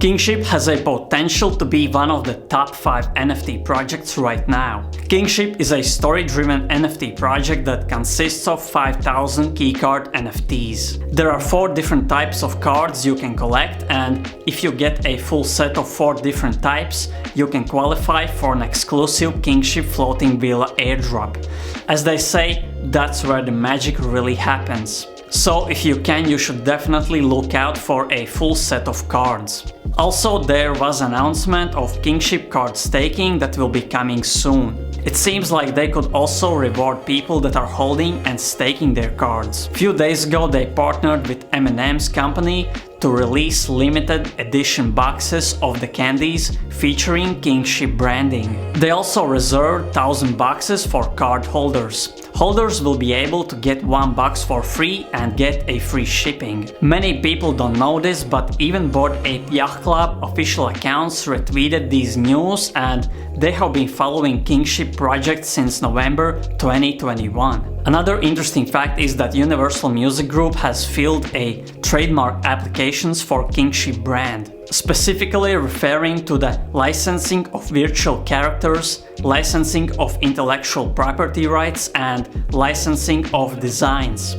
KINGSHIP has a potential to be one of the top 5 NFT projects right now. KINGSHIP is a story-driven NFT project that consists of 5,000 keycard NFTs. There are 4 different types of cards you can collect, and if you get a full set of 4 different types, you can qualify for an exclusive KINGSHIP floating villa airdrop. As they say, that's where the magic really happens. So if you can, you should definitely look out for a full set of cards. Also, there was an announcement of KINGSHIP card staking that will be coming soon. It seems like they could also reward people that are holding and staking their cards. A few days ago they partnered with M&M's company to release limited edition boxes of the candies featuring KINGSHIP branding. They also reserved 1,000 boxes for card holders. Holders will be able to get 1 box for free and get a free shipping. Many people don't know this, but even Bored Ape Yacht Club official accounts retweeted these news, and they have been following KINGSHIP project since November 2021. Another interesting fact is that Universal Music Group has filed a trademark applications for KINGSHIP brand, specifically referring to the licensing of virtual characters, licensing of intellectual property rights, and licensing of designs.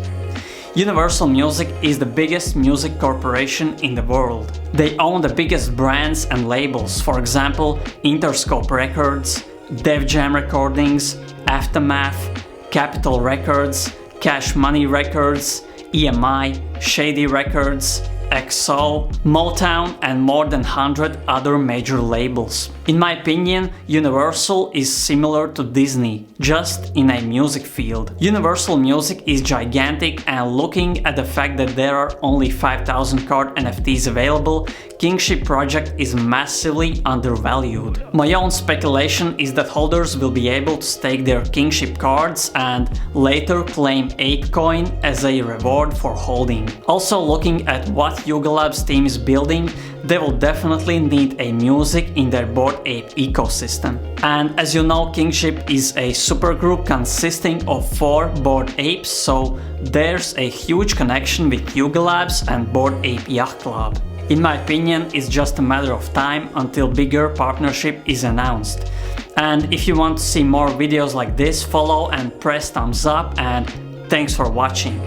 Universal Music is the biggest music corporation in the world. They own the biggest brands and labels, for example, Interscope Records, Def Jam Recordings, Aftermath, Capitol Records, Cash Money Records, EMI, Shady Records, XO, Motown, and more than 100 other major labels. In my opinion, Universal is similar to Disney, just in a music field. Universal Music is gigantic, and looking at the fact that there are only 5,000 card NFTs available, KINGSHIP project is massively undervalued. My own speculation is that holders will be able to stake their KINGSHIP cards and later claim ApeCoin as a reward for holding. Also, looking at what HUGO Labs team is building, they will definitely need a music in their Bored Ape ecosystem. And as you know, KINGSHIP is a supergroup consisting of 4 Bored Apes, so there's a huge connection with HUGO Labs and Bored Ape Yacht Club. In my opinion, it's just a matter of time until bigger partnership is announced. And if you want to see more videos like this, follow and press thumbs up, and thanks for watching.